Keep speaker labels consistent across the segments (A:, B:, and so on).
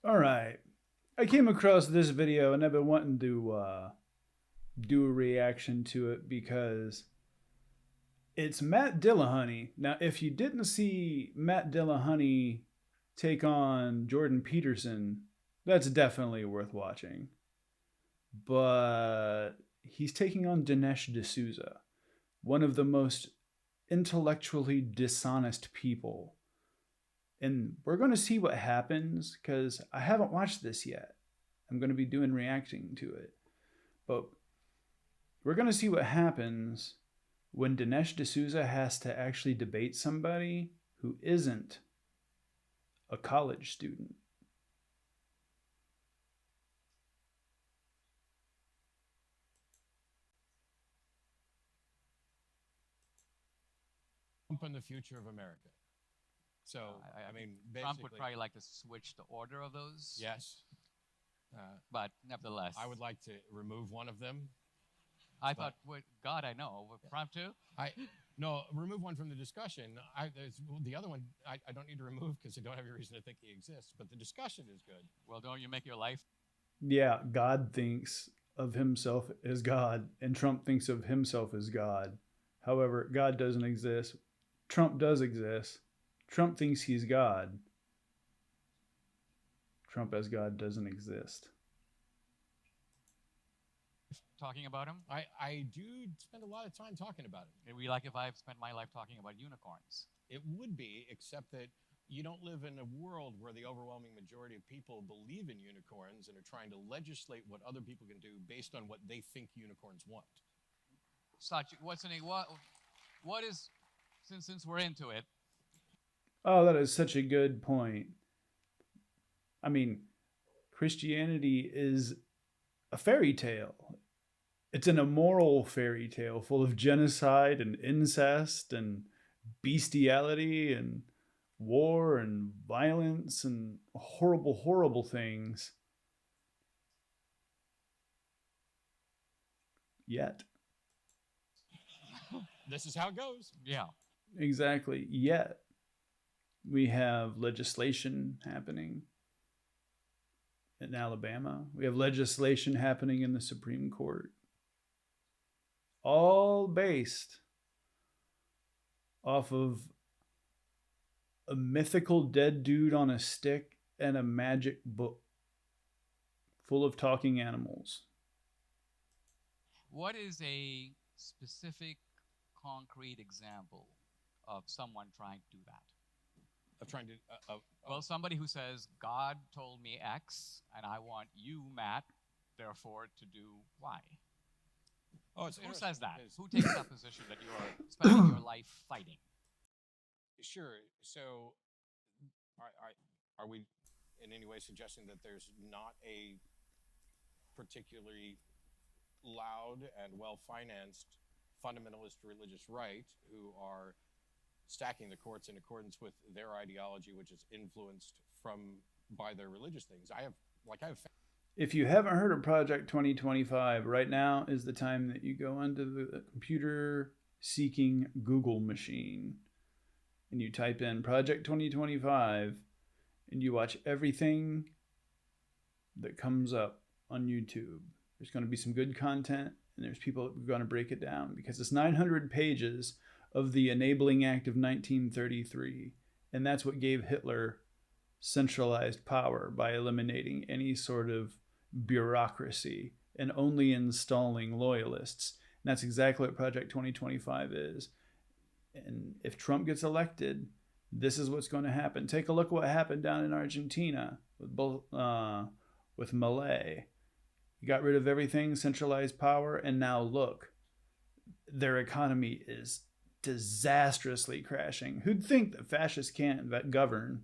A: All right. I came across this video and I've been wanting to do a reaction to it because it's Matt Dillahunty. Now, if you didn't see Matt Dillahunty take on Jordan Peterson, that's definitely worth watching. But he's taking on Dinesh D'Souza, one of the most intellectually dishonest people. And we're going to see what happens because I haven't watched this yet. I'm going to be doing reacting to it. But we're going to see what happens when Dinesh D'Souza has to actually debate somebody who isn't a college student.
B: Trump and the future of America. So, I mean, basically,
C: Trump would probably like to switch the order of those.
B: yes.
C: But nevertheless,
B: I would like to remove one of them.
C: I thought, God, I know. Trump too?
B: No, remove one from the discussion. The other one, I don't need to remove because I don't have any reason to think he exists. But the discussion is good.
C: Well, don't you make your life?
A: Yeah, God thinks of himself as God, and Trump thinks of himself as God. However, God doesn't exist. Trump does exist. Trump thinks he's God. Trump as God doesn't exist.
C: Talking about him?
B: I do spend a lot of time talking about him.
C: It'd be like if I've spent my life talking about unicorns.
B: It would be, except that you don't live in a world where the overwhelming majority of people believe in unicorns and are trying to legislate what other people can do based on what they think unicorns want.
C: Such, what is, since we're into it.
A: Oh, that is such a good point. I mean, Christianity is a fairy tale. It's an immoral fairy tale full of genocide and incest and bestiality and war and violence and horrible, horrible things. Yet.
B: This is how it goes.
C: Yeah.
A: Exactly. Yet. We have legislation happening in Alabama. We have legislation happening in the Supreme Court. All based off of a mythical dead dude on a stick and a magic book full of talking animals.
C: What is a specific, concrete example of someone trying to do that?
B: Of trying to...
C: well, somebody who says, God told me X, and I want you, Matt, therefore, to do Y.
B: Oh, it's
C: who says that? Who takes that position that you are spending your life fighting?
B: Sure. So, are we in any way suggesting that there's not a particularly loud and well-financed fundamentalist religious right who are stacking the courts in accordance with their ideology, which is influenced by their religious things?
A: If you haven't heard of Project 2025, right now is the time that you go onto the computer seeking Google machine and you type in Project 2025 and you watch everything that comes up on YouTube. There's going to be some good content and there's people who are going to break it down because it's 900 pages of the Enabling Act of 1933, and that's what gave Hitler centralized power by eliminating any sort of bureaucracy and only installing loyalists. And that's exactly what Project 2025 is. And if Trump gets elected, this is what's going to happen. Take a look at what happened down in Argentina with Milei. He got rid of everything, centralized power, and now look, their economy is disastrously crashing. Who'd think that fascists can't govern?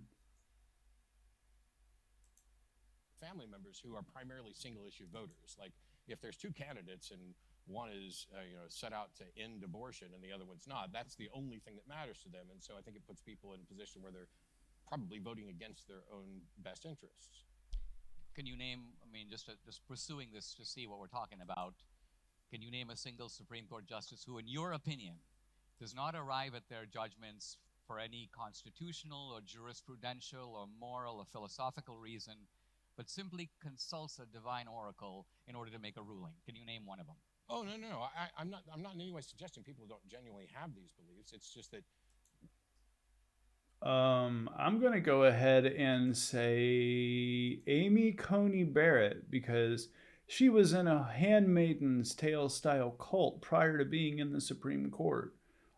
B: Family members who are primarily single-issue voters. Like, if there's two candidates and one is set out to end abortion and the other one's not, that's the only thing that matters to them. And so I think it puts people in a position where they're probably voting against their own best interests.
C: Can you name, just pursuing this to see what we're talking about, can you name a single Supreme Court justice who, in your opinion, does not arrive at their judgments for any constitutional or jurisprudential or moral or philosophical reason, but simply consults a divine oracle in order to make a ruling. Can you name one of them?
B: Oh, no. I'm not in any way suggesting people don't genuinely have these beliefs. It's just that
A: I'm going to go ahead and say Amy Coney Barrett because she was in a Handmaid's Tale style cult prior to being in the Supreme Court.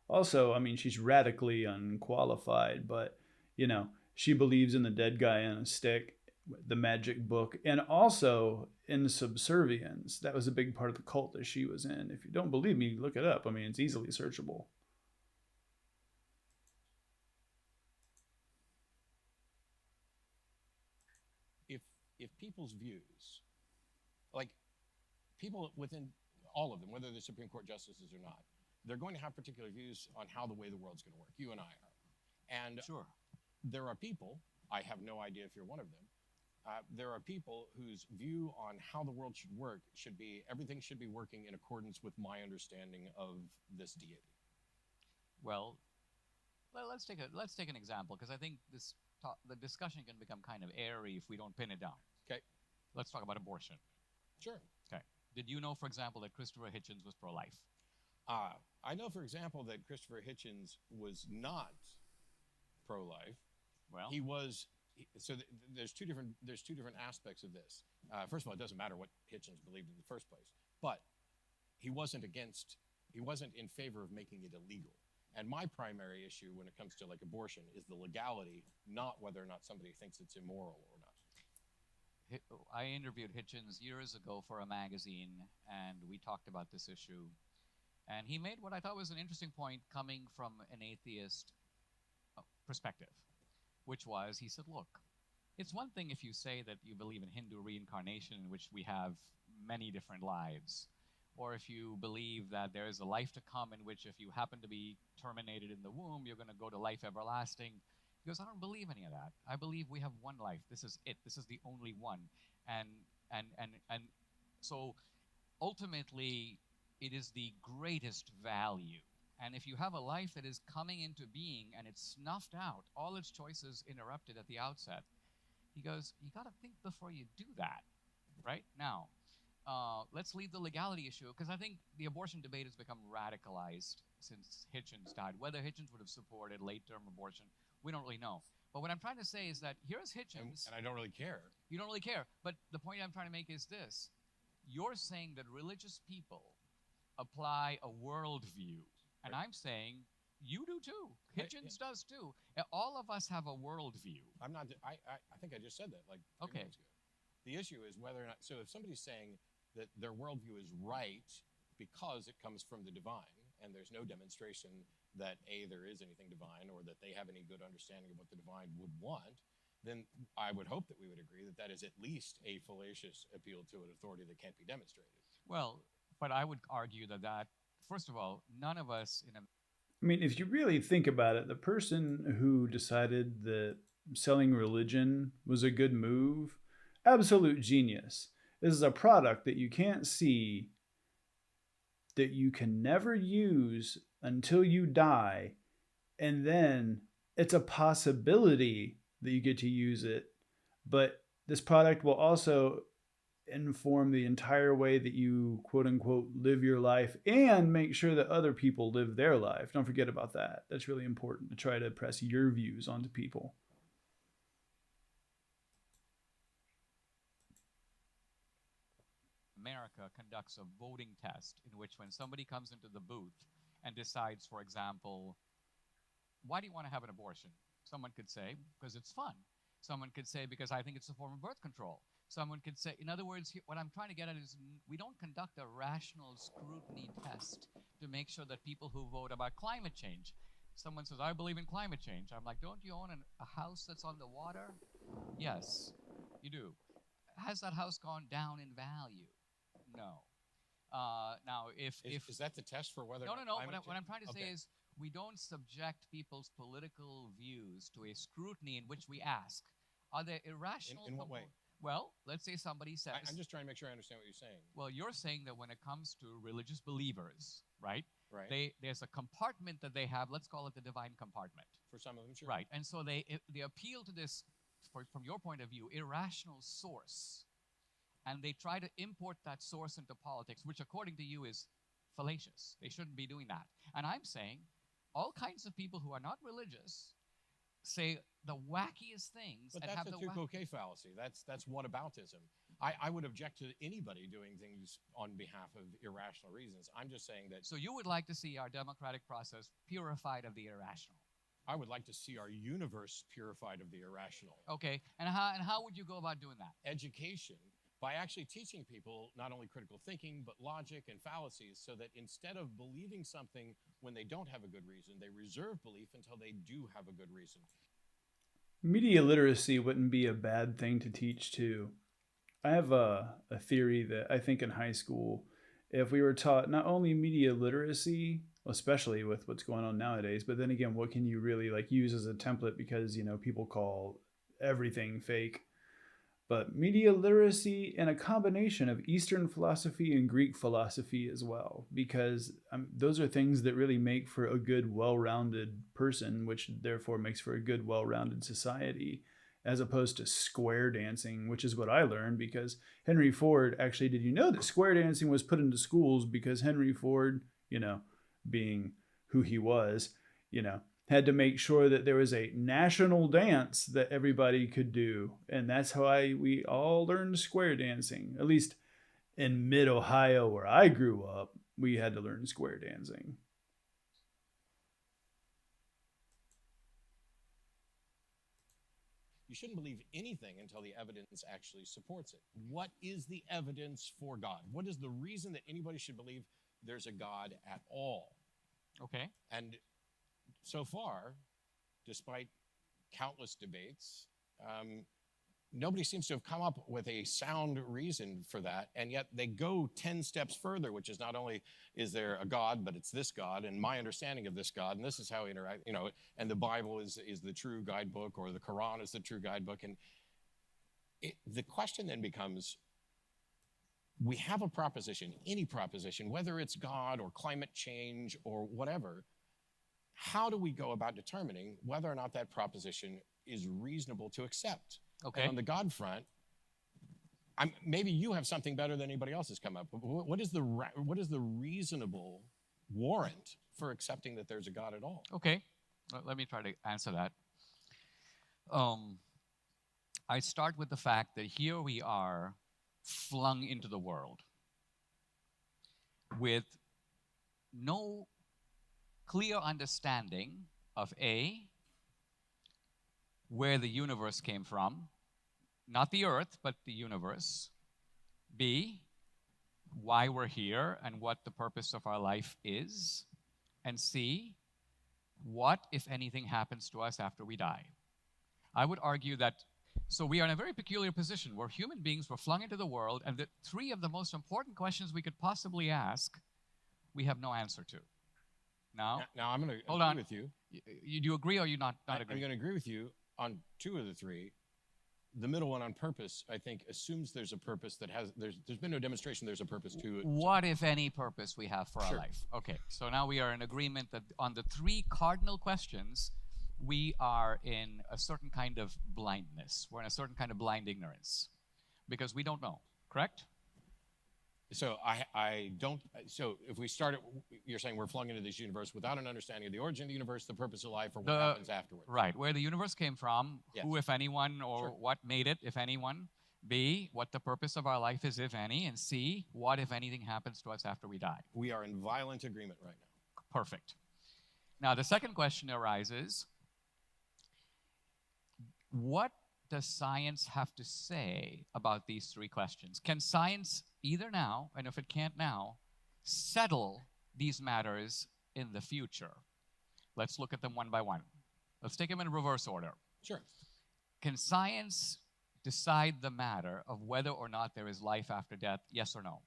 A: Also, I mean, she's radically unqualified, but, you know, she believes in the dead guy on a stick, the magic book, and also in subservience. That was a big part of the cult that she was in. If you don't believe me, look it up. I mean, it's easily searchable.
B: if people's views, like people within all of them, whether they're Supreme Court justices or not, they're going to have particular views on how the way the world's going to work. You and I are. And
C: Sure.
B: there are people, I have no idea if you're one of them, there are people whose view on how the world should work should be everything should be working in accordance with my understanding of this deity.
C: Well, let's take an example, because I think the discussion can become kind of airy if we don't pin it down.
B: Okay.
C: Let's talk about abortion.
B: Sure.
C: Okay. Did you know, for example, that Christopher Hitchens was pro-life?
B: I know, for example, that Christopher Hitchens was not pro-life.
C: Well,
B: He was. There's two different aspects of this. First of all, it doesn't matter what Hitchens believed in the first place, but he wasn't in favor of making it illegal. And my primary issue when it comes to like abortion is the legality, not whether or not somebody thinks it's immoral or not.
C: I interviewed Hitchens years ago for a magazine, and we talked about this issue. And he made what I thought was an interesting point coming from an atheist perspective, which was, he said, look, it's one thing if you say that you believe in Hindu reincarnation, in which we have many different lives, or if you believe that there is a life to come in which if you happen to be terminated in the womb, you're going to go to life everlasting. He goes, I don't believe any of that. I believe we have one life. This is it. This is the only one. And so ultimately, it is the greatest value. And if you have a life that is coming into being and it's snuffed out, all its choices interrupted at the outset, he goes, you got to think before you do that, right? Now, let's leave the legality issue, because I think the abortion debate has become radicalized since Hitchens died. Whether Hitchens would have supported late-term abortion, we don't really know. But what I'm trying to say is that here's Hitchens.
B: And I don't really care.
C: You don't really care. But the point I'm trying to make is this. You're saying that religious people apply a worldview. And I'm saying you do too. Hitchens does too. All of us have a worldview.
B: I'm not. I think I just said that like 2
C: Okay.
B: minutes ago. The issue is whether or not. So if somebody's saying that their worldview is right because it comes from the divine, and there's no demonstration that there is anything divine, or that they have any good understanding of what the divine would want, then I would hope that we would agree that that is at least a fallacious appeal to an authority that can't be demonstrated.
C: Well, but I would argue that first of all, none of us in a
A: I mean, if you really think about it, the person who decided that selling religion was a good move, absolute genius. This is a product that you can't see, that you can never use until you die, and then it's a possibility that you get to use it, but this product will also inform the entire way that you quote unquote live your life and make sure that other people live their life. Don't forget about that. That's really important, to try to press your views onto people.
C: America conducts a voting test in which when somebody comes into the booth and decides, for example, why do you want to have an abortion? Someone could say, because it's fun. Someone could say, because I think it's a form of birth control. Someone could say, in other words, what I'm trying to get at is we don't conduct a rational scrutiny test to make sure that people who vote about climate change, someone says, I believe in climate change. I'm like, don't you own a house that's on the water? Yes, you do. Has that house gone down in value? No. Now, if
B: is that the test for whether?
C: No.
B: What
C: What I'm trying to say is we don't subject people's political views to a scrutiny in which we ask, are they irrational?
B: In what way?
C: Well, let's say somebody says.
B: I'm just trying to make sure I understand what you're saying.
C: Well, you're saying that when it comes to religious believers, right?
B: Right.
C: There's a compartment that they have. Let's call it the divine compartment.
B: For some of them, sure.
C: Right. And so they appeal to this from your point of view, irrational source, and they try to import that source into politics, which according to you is fallacious. They shouldn't be doing that. And I'm saying all kinds of people who are not religious say the wackiest things.
B: But
C: and
B: that's
C: have
B: a
C: the
B: Tukul-K fallacy. That's whataboutism. I would object to anybody doing things on behalf of irrational reasons. I'm just saying that
C: So you would like to see our democratic process purified of the irrational.
B: I would like to see our universe purified of the irrational.
C: Okay, and how would you go about doing that?
B: Education, by actually teaching people not only critical thinking, but logic and fallacies, so that instead of believing something when they don't have a good reason, they reserve belief until they do have a good reason.
A: Media literacy wouldn't be a bad thing to teach too. I have a theory that I think in high school, if we were taught not only media literacy, especially with what's going on nowadays, but then again, what can you really like use as a template, because people call everything fake. But media literacy and a combination of Eastern philosophy and Greek philosophy as well, because those are things that really make for a good, well-rounded person, which therefore makes for a good, well-rounded society, as opposed to square dancing, which is what I learned because Henry Ford actually, did you know that square dancing was put into schools because Henry Ford, being who he was, had to make sure that there was a national dance that everybody could do. And that's why we all learned square dancing. At least in mid-Ohio, where I grew up, we had to learn square dancing.
B: You shouldn't believe anything until the evidence actually supports it. What is the evidence for God? What is the reason that anybody should believe there's a God at all?
C: Okay.
B: And so far, despite countless debates, nobody seems to have come up with a sound reason for that. And yet they go 10 steps further, which is not only is there a God, but it's this God and my understanding of this God. And this is how we interact, and the Bible is the true guidebook, or the Quran is the true guidebook. And the question then becomes, we have a proposition, any proposition, whether it's God or climate change or whatever. How do we go about determining whether or not that proposition is reasonable to accept?
C: Okay.
B: And on the God front, maybe you have something better than anybody else has come up with. What is the reasonable warrant for accepting that there's a God at all?
C: Okay. Let me try to answer that. I start with the fact that here we are flung into the world with no clear understanding of A, where the universe came from, not the earth, but the universe. B, why we're here and what the purpose of our life is. And C, what, if anything, happens to us after we die. I would argue that, so we are in a very peculiar position where human beings were flung into the world, and the three of the most important questions we could possibly ask, we have no answer to. Now
B: I'm going to
C: hold
B: agree
C: on.
B: with you.
C: You do you agree, or you not agree?
B: I'm going to agree with you on two of the three. The middle one, on purpose, I think assumes there's a purpose that there's been no demonstration there's a purpose to it.
C: What, if any, purpose we have for our life? Okay, so now we are in agreement that on the three cardinal questions, we are in a certain kind of blindness. We're in a certain kind of blind ignorance because we don't know, correct?
B: So I don't. So if we start, you're saying we're flung into this universe without an understanding of the origin of the universe, the purpose of life, or what happens afterwards.
C: Right, where the universe came from,
B: yes.
C: Who, if anyone, or
B: Sure.
C: what made it, if anyone. B, what the purpose of our life is, if any. And C, what, if anything, happens to us after we die.
B: We are in violent agreement right now.
C: Perfect. Now, the second question arises, what does science have to say about these three questions? Can science either now, and if it can't now, settle these matters in the future? Let's look at them one by one. Let's take them in reverse order.
B: Sure.
C: Can science decide the matter of whether or not there is life after death, yes or no?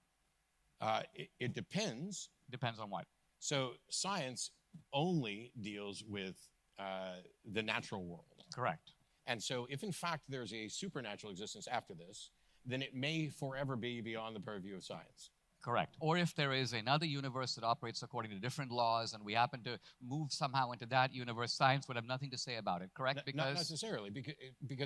B: It depends.
C: Depends on what?
B: So science only deals with the natural world.
C: Correct.
B: And so if in fact there's a supernatural existence after this, then it may forever be beyond the purview of science.
C: Correct. Or if there is another universe that operates according to different laws and we happen to move somehow into that universe, science would have nothing to say about it, correct?
B: Not necessarily, because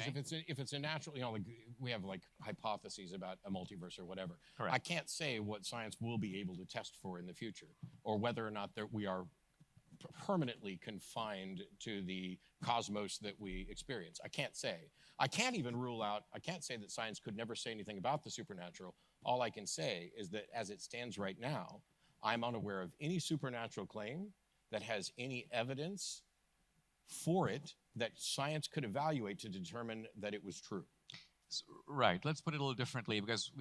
C: Okay.
B: if it's a natural, like we have like hypotheses about a multiverse or whatever.
C: Correct.
B: I can't say what science will be able to test for in the future, or whether or not that we are permanently confined to the cosmos that we experience. I can't say. I can't even rule out, I can't say that science could never say anything about the supernatural. All I can say is that as it stands right now, I'm unaware of any supernatural claim that has any evidence for it that science could evaluate to determine that it was true.
C: Right. Let's put it a little differently because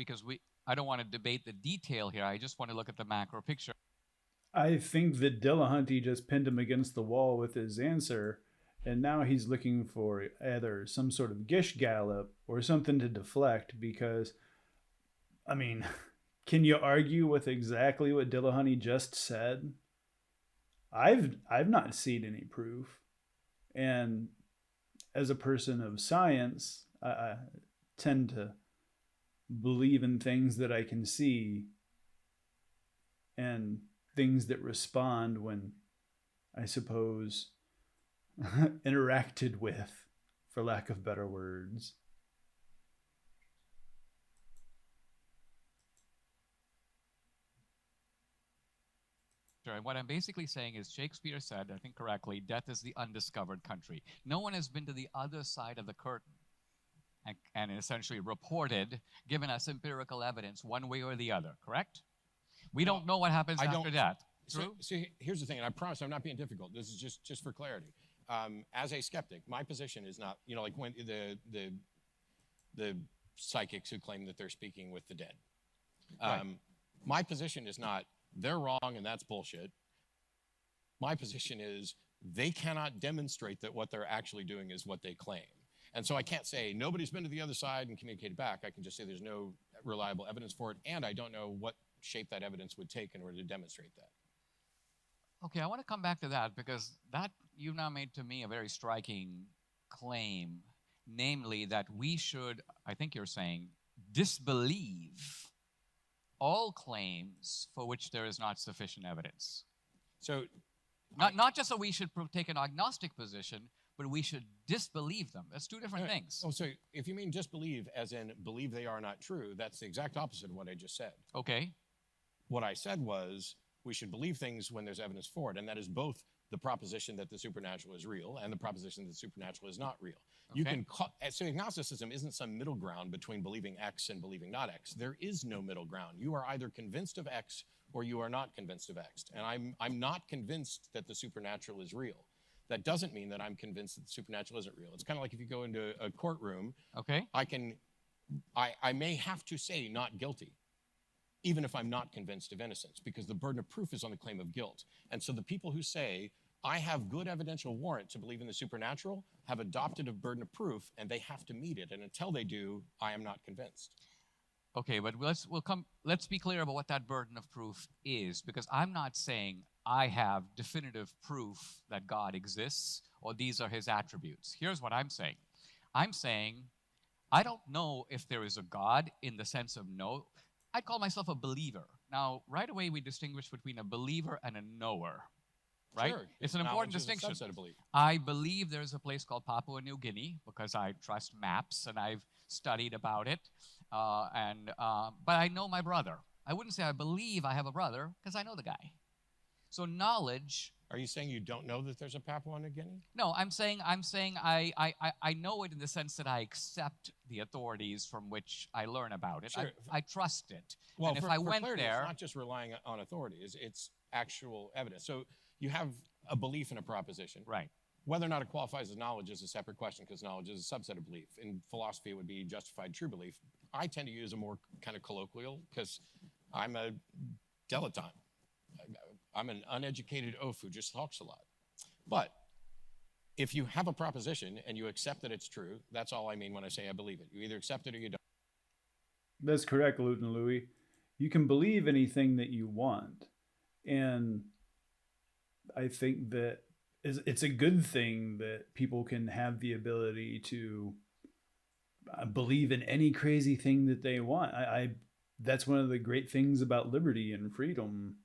C: I don't want to debate the detail here. I just want to look at the macro picture.
A: I think that Dillahunty just pinned him against the wall with his answer, and now he's looking for either some sort of gish gallop or something to deflect because, I mean, can you argue with exactly what Dillahunty just said? I've not seen any proof. And as a person of science, I tend to believe in things that I can see and things that respond when, I suppose, interacted with, for lack of better words.
C: And what I'm basically saying is Shakespeare said, I think correctly, death is the undiscovered country. No one has been to the other side of the curtain and essentially reported, given us empirical evidence one way or the other, correct? We don't know what happens after that. True?
B: So here's the thing, and I promise I'm not being difficult. This is just for clarity. As a skeptic, my position is not, like when the psychics who claim that they're speaking with the dead.
C: Right.
B: My position is not, they're wrong and that's bullshit. My position is they cannot demonstrate that what they're actually doing is what they claim. And so I can't say nobody's been to the other side and communicated back. I can just say there's no reliable evidence for it, and I don't know what shape that evidence would take in order to demonstrate that.
C: Okay, I want to come back to that because that you've now made to me a very striking claim, namely that we should, I think you're saying, disbelieve all claims for which there is not sufficient evidence.
B: So
C: not just that we should take an agnostic position, but we should disbelieve them. That's two different things.
B: Oh, so if you mean disbelieve as in believe they are not true, that's the exact opposite of what I just said.
C: Okay.
B: What I said was we should believe things when there's evidence for it, and that is both the proposition that the supernatural is real and the proposition that the supernatural is not real.
C: Okay.
B: You can so agnosticism isn't some middle ground between believing X and believing not X. There is no middle ground. You are either convinced of X or you are not convinced of X. And I'm not convinced that the supernatural is real. That doesn't mean that I'm convinced that the supernatural isn't real. It's kind of like if you go into a courtroom,
C: Okay.
B: I may have to say not guilty, even if I'm not convinced of innocence, because the burden of proof is on the claim of guilt. And so the people who say, I have good evidential warrant to believe in the supernatural, have adopted a burden of proof, and they have to meet it. And until they do, I am not convinced.
C: Okay, but let's be clear about what that burden of proof is, because I'm not saying I have definitive proof that God exists or these are his attributes. Here's what I'm saying. I'm saying I don't know if there is a God in the sense of no. I'd call myself a believer. Now, right away we distinguish between a believer and a knower. Right?
B: Sure.
C: It's an important distinction.
B: Subset of belief.
C: I believe there's a place called Papua New Guinea because I trust maps and I've studied about it. But I know my brother. I wouldn't say I believe I have a brother because I know the guy. So knowledge.
B: Are you saying you don't know that there's a Papua New Guinea?
C: No, I'm saying I know it in the sense that I accept the authorities from which I learn about it.
B: Sure.
C: I trust it.
B: Well,
C: and if
B: for
C: I went
B: clarity,
C: there,
B: it's not just relying on authority. It's actual evidence. So you have a belief in a proposition.
C: right.
B: Whether or not it qualifies as knowledge is a separate question because knowledge is a subset of belief. In philosophy, it would be justified true belief. I tend to use a more kind of colloquial because I'm a dilettante. I'm an uneducated oaf who just talks a lot. But if you have a proposition and you accept that it's true, that's all I mean when I say I believe it. You either accept it or you don't.
A: That's correct, Lieutenant Louis. You can believe anything that you want. And I think that it's a good thing that people can have the ability to believe in any crazy thing that they want. That's one of the great things about liberty and freedom.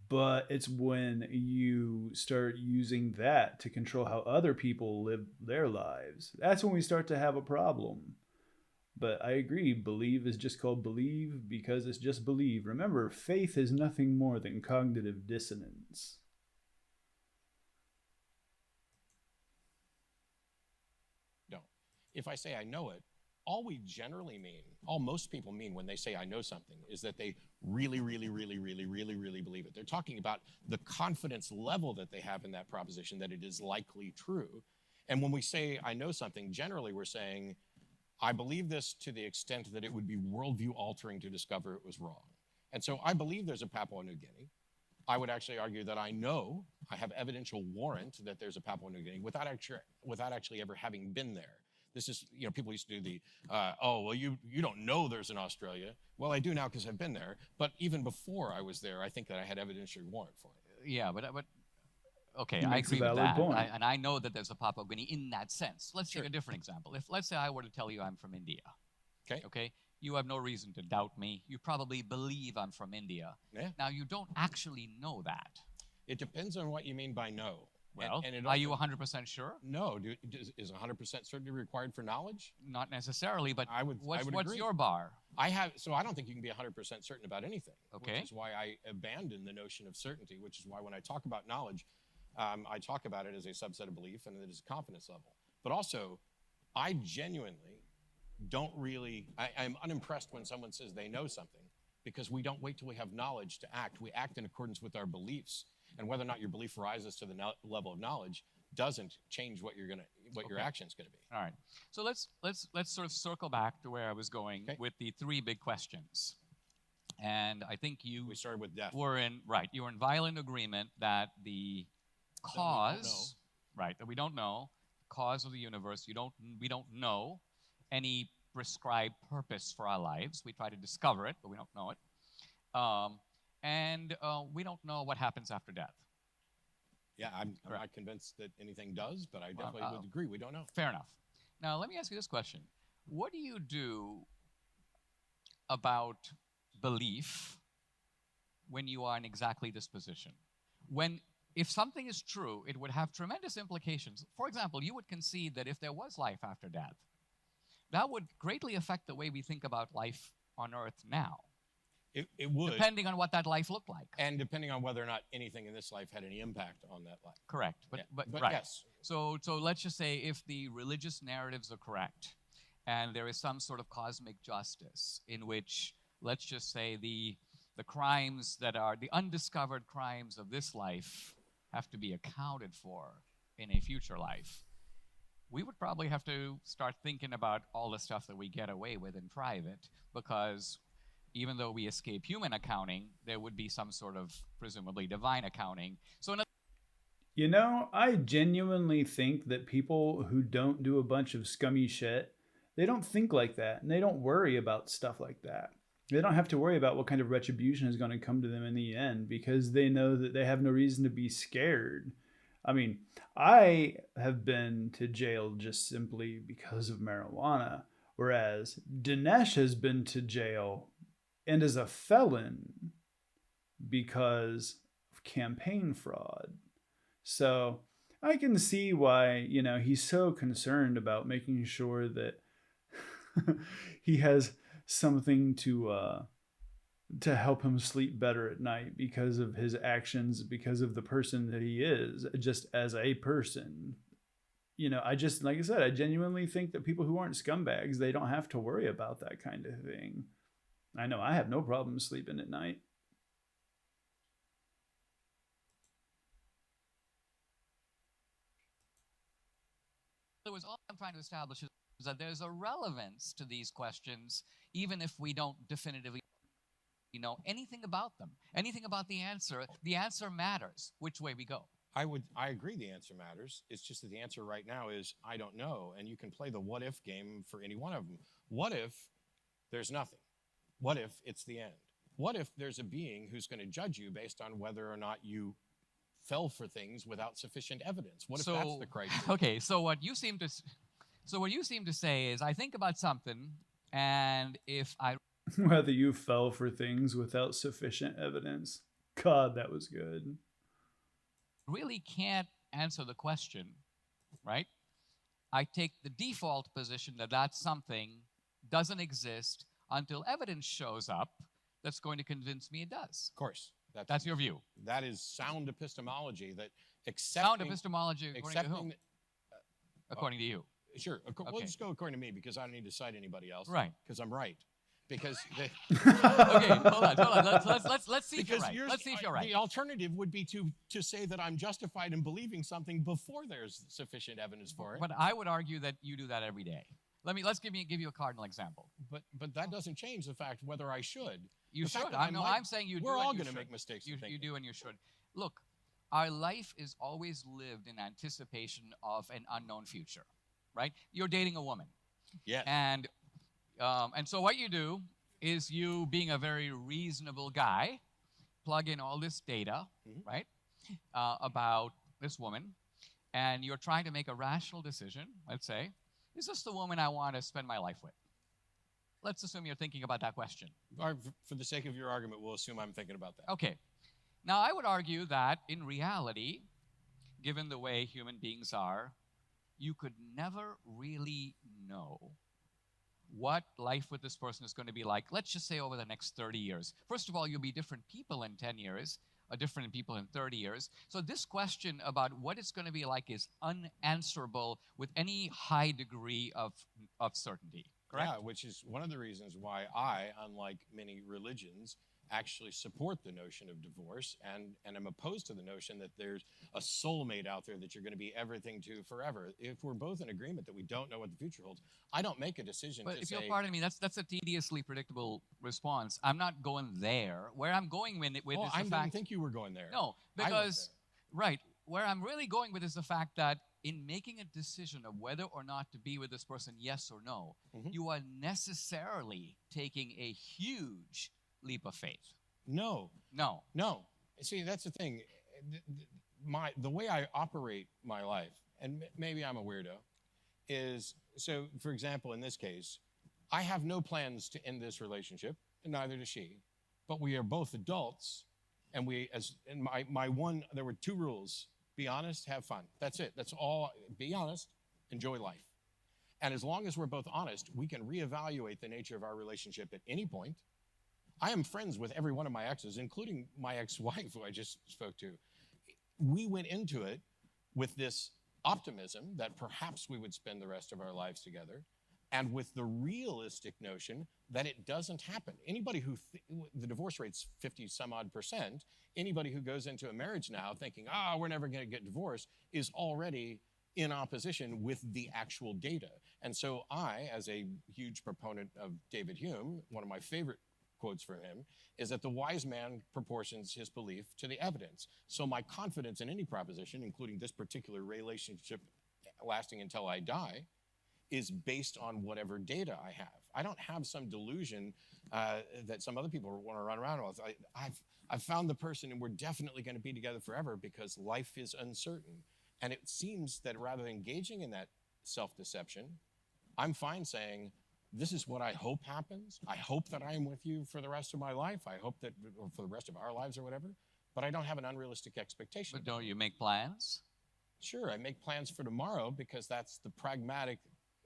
A: But it's when you start using that to control how other people live their lives. That's when we start to have a problem. But I agree, believe is just called believe because it's just believe. Remember, faith is nothing more than cognitive dissonance.
B: No. If I say I know it, all we generally mean, all most people mean when they say I know something, is that they really, really, really, really, really, really believe it. They're talking about the confidence level that they have in that proposition, that it is likely true. And when we say I know something, generally we're saying, I believe this to the extent that it would be worldview altering to discover it was wrong. And so I believe there's a Papua New Guinea. I would actually argue that I know, I have evidential warrant that there's a Papua New Guinea without actually ever having been there. This is, people used to do the, oh, well, you don't know there's an Australia. Well, I do now because I've been there. But even before I was there, I think that I had evidentiary warrant for it.
C: Yeah, but okay, I agree with that. And I know that there's a Papua New Guinea in that sense. Let's take a different example. If, let's say I were to tell you I'm from India. Okay. You have no reason to doubt me. You probably believe I'm from India.
B: Yeah.
C: Now, you don't actually know that.
B: It depends on what you mean by know.
C: Well, and are you 100% sure?
B: No. Is 100% certainty required for knowledge?
C: Not necessarily, but what's
B: agree.
C: your bar?
B: So I don't think you can be 100% certain about anything.
C: Okay.
B: Which is why I abandon the notion of certainty, which is why when I talk about knowledge, I talk about it as a subset of belief and it is a confidence level. But also, I genuinely don't really, I'm unimpressed when someone says they know something, because we don't wait till we have knowledge to act. We act in accordance with our beliefs. And whether or not your belief rises to the level of knowledge doesn't change what your action's going to be.
C: All right. So let's sort of circle back to where I was going with the three big questions. And I think we
B: started with death.
C: You were in violent agreement that the cause, that we don't know, cause of the universe, we don't know any prescribed purpose for our lives. We try to discover it, but we don't know it. And we don't know what happens after death.
B: Yeah, I'm not convinced that anything does, but I definitely would agree. We don't know.
C: Fair enough. Now, let me ask you this question. What do you do about belief when you are in exactly this position? If something is true, it would have tremendous implications. For example, you would concede that if there was life after death, that would greatly affect the way we think about life on Earth now.
B: It would.
C: Depending on what that life looked like.
B: And depending on whether or not anything in this life had any impact on that life.
C: Correct. But right. Yes. So let's just say if the religious narratives are correct, and there is some sort of cosmic justice in which, let's just say, the crimes that are the undiscovered crimes of this life have to be accounted for in a future life, we would probably have to start thinking about all the stuff that we get away with in private, because even though we escape human accounting, there would be some sort of presumably divine accounting. So,
A: I genuinely think that people who don't do a bunch of scummy shit, they don't think like that, and they don't worry about stuff like that. They don't have to worry about what kind of retribution is going to come to them in the end, because they know that they have no reason to be scared. I mean, I have been to jail just simply because of marijuana, whereas Dinesh has been to jail and is a felon because of campaign fraud. So I can see why, he's so concerned about making sure that he has something to help him sleep better at night because of his actions, because of the person that he is, just as a person. Like I said, I genuinely think that people who aren't scumbags, they don't have to worry about that kind of thing. I know I have no problem sleeping at night.
C: All I'm trying to establish is that there's a relevance to these questions, even if we don't definitively know anything about them, anything about the answer. The answer matters which way we go.
B: I agree the answer matters. It's just that the answer right now is I don't know, and you can play the what if game for any one of them. What if there's nothing? What if it's the end? What if there's a being who's going to judge you based on whether or not you fell for things without sufficient evidence? What if that's the criteria?
C: Okay, so what you seem to say is, I think about something, and if I
A: Whether you fell for things without sufficient evidence. God, that was good.
C: Really can't answer the question, right? I take the default position that that something doesn't exist until evidence shows up that's going to convince me it does.
B: Of course.
C: That's your view.
B: That is sound epistemology. That
C: Sound epistemology according to whom? According to you.
B: Sure. We'll just go according to me because I don't need to cite anybody else.
C: Right.
B: Because I'm right. Because
C: okay, hold on. Let's see if you're right. Let's see if you're right.
B: The alternative would be to say that I'm justified in believing something before there's sufficient evidence for it.
C: But I would argue that you do that every day. Let's give you a cardinal example.
B: But that doesn't change the fact whether I should.
C: You should. I'm saying you do.
B: We're all
C: going to
B: make mistakes.
C: You do and you should. Look, our life is always lived in anticipation of an unknown future, right? You're dating a woman.
B: Yes.
C: And so what you do is, you being a very reasonable guy, plug in all this data, right, about this woman, and you're trying to make a rational decision. Let's say, is this the woman I want to spend my life with? Let's assume you're thinking about that question.
B: For the sake of your argument, we'll assume I'm thinking about that.
C: Okay. Now, I would argue that in reality, given the way human beings are, you could never really know what life with this person is going to be like, let's just say over the next 30 years. First of all, you'll be different people in 10 years, different people in 30 years. So this question about what it's going to be like is unanswerable with any high degree of certainty. Correct?
B: Yeah, which is one of the reasons why I, unlike many religions, actually support the notion of divorce and am opposed to the notion that there's a soulmate out there that you're going to be everything to forever. If we're both in agreement that we don't know what the future holds, I don't make a decision
C: but
B: to
C: if
B: say...
C: you'll pardon me, that's a tediously predictable response. I'm not going there. Where I'm going with is the fact...
B: I didn't think you were going there.
C: No, because... Right. Where I'm really going with is the fact that in making a decision of whether or not to be with this person, yes or no, you are necessarily taking a huge leap of faith.
B: No. See, that's the thing. The way I operate my life, and maybe I'm a weirdo, is, so for example, in this case, I have no plans to end this relationship, and neither does she. But we are both adults, and there were 2 rules. Be honest, have fun. That's it. That's all. Be honest, enjoy life. And as long as we're both honest, we can reevaluate the nature of our relationship at any point. I am friends with every one of my exes, including my ex-wife, who I just spoke to. We went into it with this optimism that perhaps we would spend the rest of our lives together, and with the realistic notion that it doesn't happen. Anybody who, the divorce rate's 50-some-odd%, anybody who goes into a marriage now thinking, we're never going to get divorced, is already in opposition with the actual data. And so I, as a huge proponent of David Hume, one of my favorite quotes from him, is that the wise man proportions his belief to the evidence. So my confidence in any proposition, including this particular relationship lasting until I die, is based on whatever data I have. I don't have some delusion that some other people want to run around with. I've found the person and we're definitely going to be together forever because life is uncertain. And it seems that rather than engaging in that self-deception, I'm fine saying, this is what I hope happens. I hope that I am with you for the rest of my life. I hope that, or for the rest of our lives or whatever, but I don't have an unrealistic expectation.
C: But don't you make plans?
B: Sure, I make plans for tomorrow because that's the pragmatic.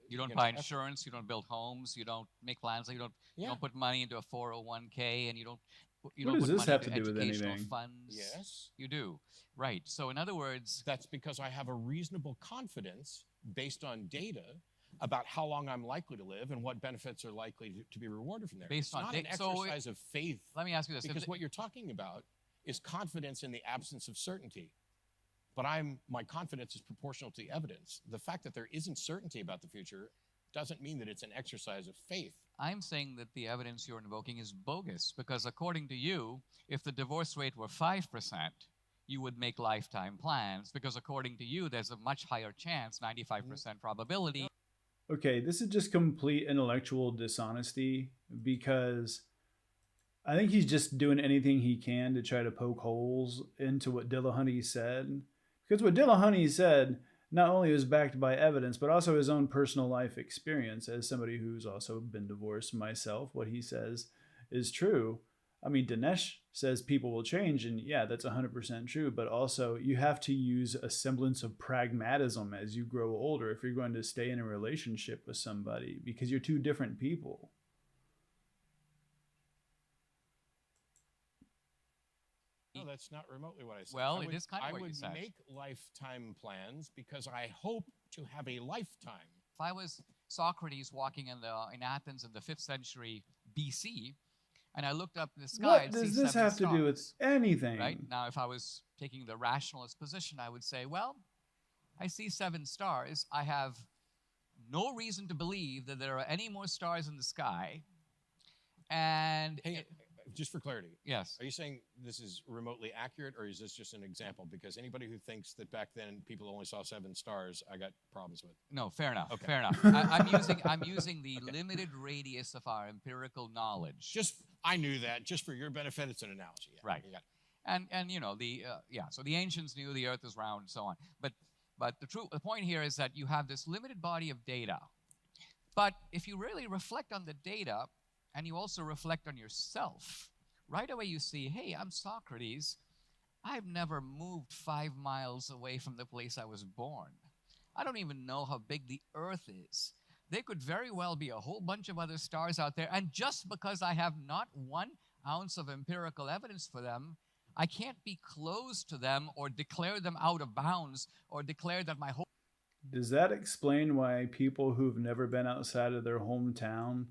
C: You don't buy insurance, you don't build homes, you don't make plans, you don't put money into a 401k, and you don't put money into educational funds.
B: Yes.
C: You do. Right. So in other words,
B: that's because I have a reasonable confidence based on data about how long I'm likely to live and what benefits are likely to be rewarded from there.
C: Based on
B: not an exercise of faith.
C: Let me ask you this.
B: Because what you're talking about is confidence in the absence of certainty. But my confidence is proportional to the evidence. The fact that there isn't certainty about the future doesn't mean that it's an exercise of faith.
C: I'm saying that the evidence you're invoking is bogus because according to you, if the divorce rate were 5%, you would make lifetime plans because according to you, there's a much higher chance, 95% probability.
A: Okay, this is just complete intellectual dishonesty because I think he's just doing anything he can to try to poke holes into what Dillahunty said. Because what Dillahunty said, not only was backed by evidence, but also his own personal life experience. As somebody who's also been divorced myself, what he says is true. I mean, Dinesh says people will change, and yeah, that's 100% true. But also, you have to use a semblance of pragmatism as you grow older if you're going to stay in a relationship with somebody, because you're two different people.
B: No, that's not remotely what I said.
C: Well, it is kind of
B: I
C: what you said.
B: would make lifetime plans because I hope to have a lifetime.
C: If I was Socrates walking in Athens in the 5th century BC, and I looked up in the sky,
A: What
C: I'd
A: does
C: see
A: this
C: 7
A: have to do with
C: stars,
A: anything?
C: right? Now, if I was taking the rationalist position, I would say, well, I see 7 stars. I have no reason to believe that there are any more stars in the sky. And
B: Hey, just for clarity,
C: yes,
B: are you saying this is remotely accurate, or is this just an example? Because anybody who thinks that back then people only saw 7 stars, I got problems with.
C: no, fair enough.
B: Okay.
C: Fair enough. I'm using the limited radius of our empirical knowledge.
B: I knew that. Just for your benefit, it's an analogy. Yeah,
C: Right.
B: you got it.
C: And you know so the ancients knew the Earth is round and so on. But the point here is that you have this limited body of data. But if you really reflect on the data, and you also reflect on yourself, right away you see, hey, I'm Socrates. I've never moved 5 miles away from the place I was born. I don't even know how big the Earth is. There could very well be a whole bunch of other stars out there, and just because I have not 1 ounce of empirical evidence for them, I can't be close to them or declare them out of bounds or declare that my whole...
A: Does that explain why people who've never been outside of their hometown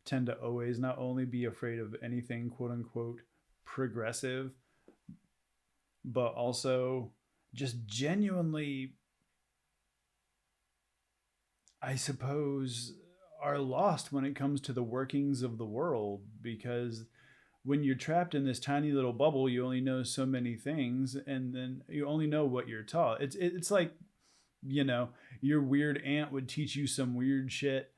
A: tend to always not only be afraid of anything quote unquote progressive, but also just genuinely, I suppose, are lost when it comes to the workings of the world? Because when you're trapped in this tiny little bubble, you only know so many things, and then you only know what you're taught. It's like, you know, your weird aunt would teach you some weird shit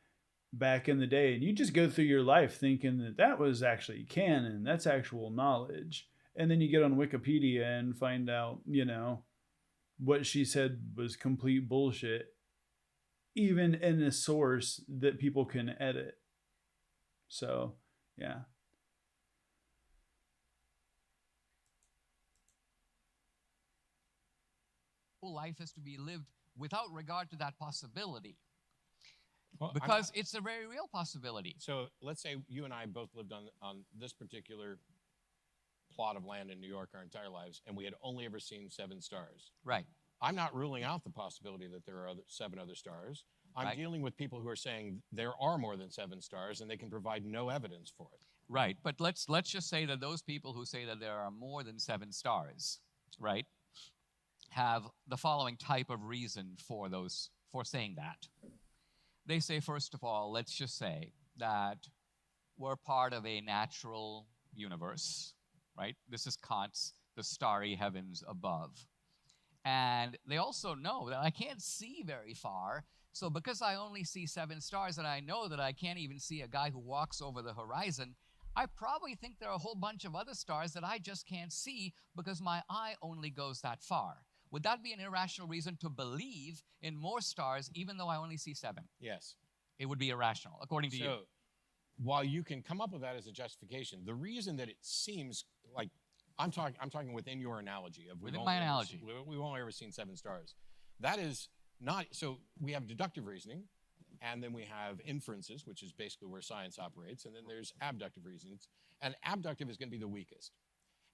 A: back in the day, and you just go through your life thinking that that was actually canon, that's actual knowledge, and then you get on Wikipedia and find out, you know, what she said was complete bullshit, even in a source that people can edit. So yeah.
C: life is to be lived without regard to that possibility.
B: Well,
C: because it's a very real possibility.
B: So let's say you and I both lived on this particular plot of land in New York our entire lives, and we had only ever seen 7 stars.
C: Right.
B: I'm not ruling out the possibility that there are 7 other stars. I'm dealing with people who are saying there are more than 7 stars, and they can provide no evidence for it.
C: Right, but let's just say that those people who say that there are more than 7 stars, right, have the following type of reason for saying that. They say, first of all, let's just say that we're part of a natural universe, right? This is Kant's the starry heavens above. And they also know that I can't see very far, so because I only see 7 stars and I know that I can't even see a guy who walks over the horizon, I probably think there are a whole bunch of other stars that I just can't see because my eye only goes that far. Would that be an irrational reason to believe in more stars even though I only see 7?
B: Yes.
C: It would be irrational, according to you.
B: So, while you can come up with that as a justification, the reason that it seems like, I'm talking within your analogy of
C: within my analogy,
B: we've only ever seen 7 stars. That is not, so we have deductive reasoning, and then we have inferences, which is basically where science operates, and then there's abductive reasons, and abductive is going to be the weakest.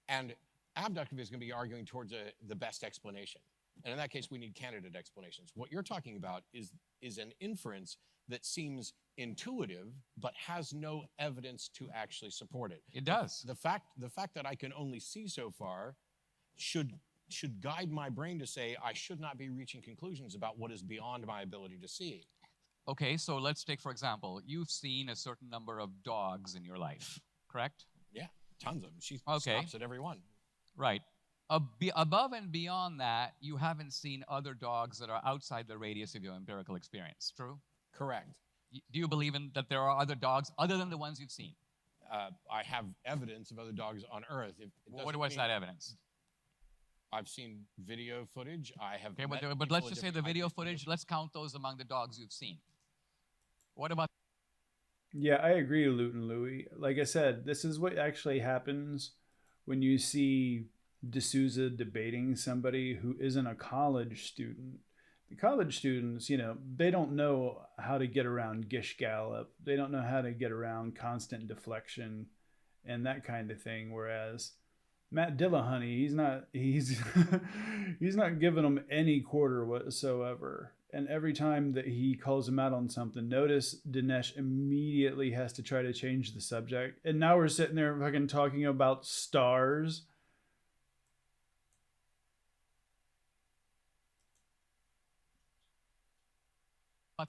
B: And abductive is going to be arguing towards the best explanation. And in that case, we need candidate explanations. What you're talking about is an inference that seems intuitive, but has no evidence to actually support it.
C: It does.
B: The fact that I can only see so far should guide my brain to say I should not be reaching conclusions about what is beyond my ability to see.
C: Okay, so let's take, for example, you've seen a certain number of dogs in your life, correct?
B: Yeah, tons of them. She stops at every one.
C: Right. Above and beyond that, you haven't seen other dogs that are outside the radius of your empirical experience, true?
B: Correct.
C: Do you believe that there are other dogs other than the ones you've seen?
B: I have evidence of other dogs on Earth.
C: What's that evidence?
B: I've seen video footage. I have.
C: Okay,
B: met
C: but
B: people
C: let's
B: in
C: just say the
B: different
C: video
B: countries.
C: footage, let's count those among the dogs you've seen. What about
A: Yeah, I agree, Luton Louie. Like I said, this is what actually happens when you see D'Souza debating somebody who isn't a college student. The college students, they don't know how to get around Gish Gallop. They don't know how to get around constant deflection and that kind of thing. Whereas Matt Dillahunty, he's he's not giving them any quarter whatsoever. And every time that he calls him out on something, notice Dinesh immediately has to try to change the subject. And now we're sitting there fucking talking about stars.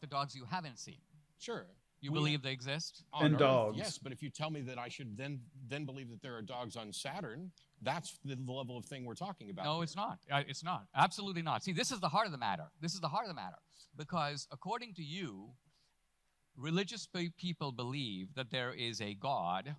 C: the dogs you haven't seen?
B: Sure.
C: You believe they exist?
B: On
A: And
B: Earth,
A: dogs.
B: yes, but if you tell me that I should then believe that there are dogs on Saturn, that's the level of thing we're talking about.
C: No,
B: here.
C: it's not. It's not. Absolutely not. See, this is the heart of the matter. This is the heart of the matter. Because according to you, religious people believe that there is a God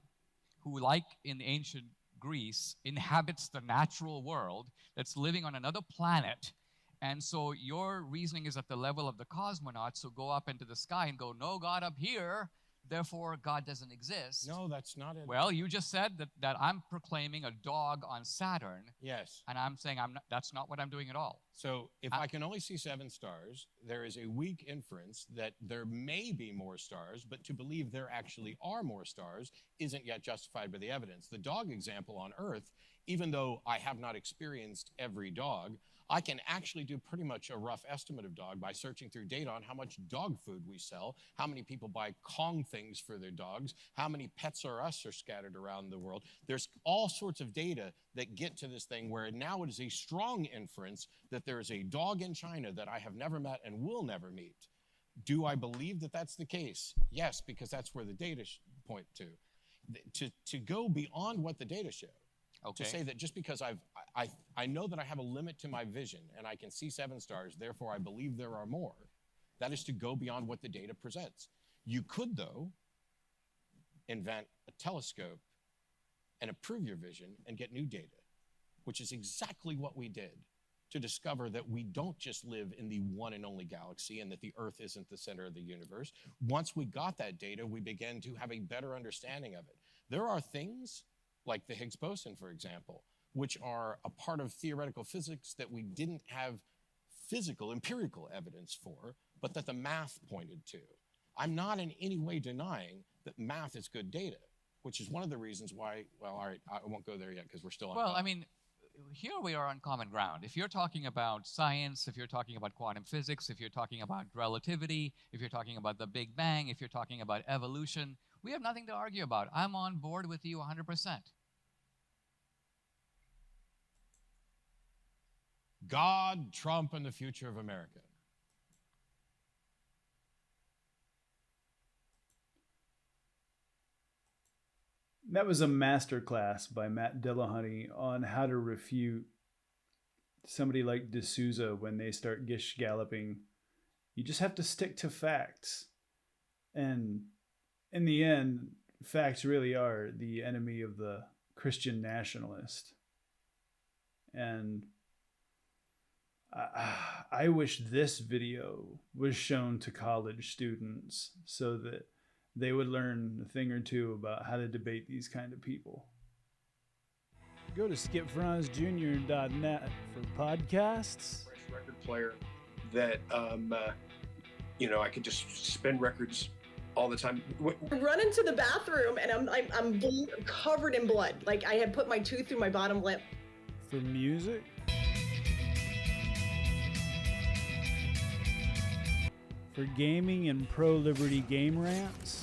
C: who, like in ancient Greece, inhabits the natural world that's living on another planet. And so your reasoning is at the level of the cosmonauts who go up into the sky and go, no God up here, therefore God doesn't exist.
B: No, that's not it.
C: Well, you just said that I'm proclaiming a dog on Saturn.
B: Yes.
C: And I'm saying that's not what I'm doing at all.
B: So if I can only see 7 stars, there is a weak inference that there may be more stars, but to believe there actually are more stars isn't yet justified by the evidence. The dog example on Earth, even though I have not experienced every dog, I can actually do pretty much a rough estimate of dog by searching through data on how much dog food we sell, how many people buy Kong things for their dogs, how many Pets R Us are scattered around the world. There's all sorts of data that get to this thing where now it is a strong inference that there is a dog in China that I have never met and will never meet. Do I believe that that's the case? Yes, because that's where the data point to. To go beyond what the data show.
C: Okay.
B: To say that just because I know that I have a limit to my vision and I can see 7 stars, therefore I believe there are more, that is to go beyond what the data presents. You could, though, invent a telescope and improve your vision and get new data, which is exactly what we did to discover that we don't just live in the one and only galaxy and that the Earth isn't the center of the universe. Once we got that data, we began to have a better understanding of it. There are things like the Higgs boson, for example, which are a part of theoretical physics that we didn't have physical, empirical evidence for, but that the math pointed to. I'm not in any way denying that math is good data, which is one of the reasons why, well, all right, I won't go there yet because we're still on.
C: Well, I mean, here we are on common ground. If you're talking about science, if you're talking about quantum physics, if you're talking about relativity, if you're talking about the Big Bang, if you're talking about evolution, we have nothing to argue about. I'm on board with you 100%.
B: God, Trump, and the future of America.
A: That was a masterclass by Matt Dillahunty on how to refute somebody like D'Souza when they start gish galloping. You just have to stick to facts. And in the end, facts really are the enemy of the Christian nationalist. And I wish this video was shown to college students so that they would learn a thing or two about how to debate these kind of people. Go to skipfranzjr.net for podcasts.
D: Fresh record player that, I could just spin records all the time.
E: I run into the bathroom and I'm covered in blood. Like I had put my tooth through my bottom lip.
A: For music. For gaming and pro-liberty game rants.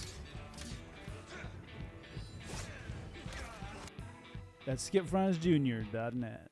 A: That's skipfranzjr.net.